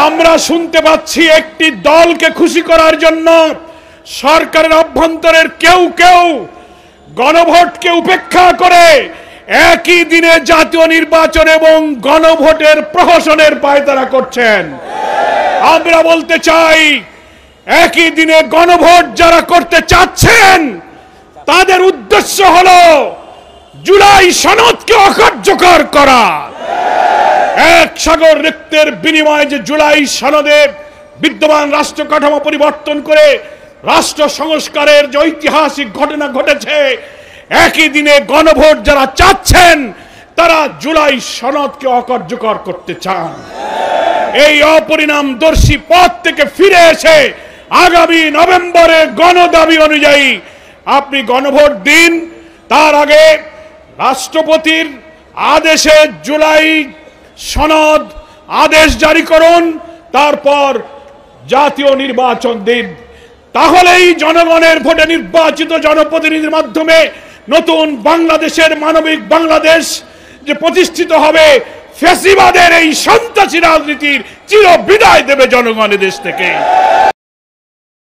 আমরা শুনতে পাচ্ছি একটি দলকে খুশি করার জন্য সরকারের অভ্যন্তরের কেউ কেউ গণভোটকে উপেক্ষা করে একই দিনে জাতীয় নির্বাচন এবং গণভোটের প্রহসনের পায়তারা করছেন। আমরা বলতে চাই, একই দিনে গণভোট যারা করতে চাচ্ছেন তাদের উদ্দেশ্য হলো জুলাই সনদকে অকার্যকর করা। এক সাগর রক্তের বিনিময়ে যে জুলাই সনদে বিদ্যমান রাষ্ট্র কাঠামো পরিবর্তন করে রাষ্ট্র সংস্কারের যে ঐতিহাসিক ঘটনা ঘটেছে, একই দিনে গণভোট যারা চাচ্ছেন তারা জুলাই সনদকে অকার্যকর করতে চান। এই অপরিণামদর্শী পথ থেকে ফিরে এসে আগামী নভেম্বরে গণদাবি অনুযায়ী আপনি গণভোট দিন। তার আগে রাষ্ট্রপতির আদেশে জুলাই সনদ আদেশ জারি করুন, তারপর জাতীয় নির্বাচন দিন। তাহলেই জনগণের ভোটে নির্বাচিত জনপ্রতিনিধির মাধ্যমে নতুন বাংলাদেশের মানবিক বাংলাদেশ যে প্রতিষ্ঠিত হবে, ফ্যাসিবাদের এই সন্ত্রাসী রাজনীতির চির বিদায় দেবে জনগণ দেশ থেকে।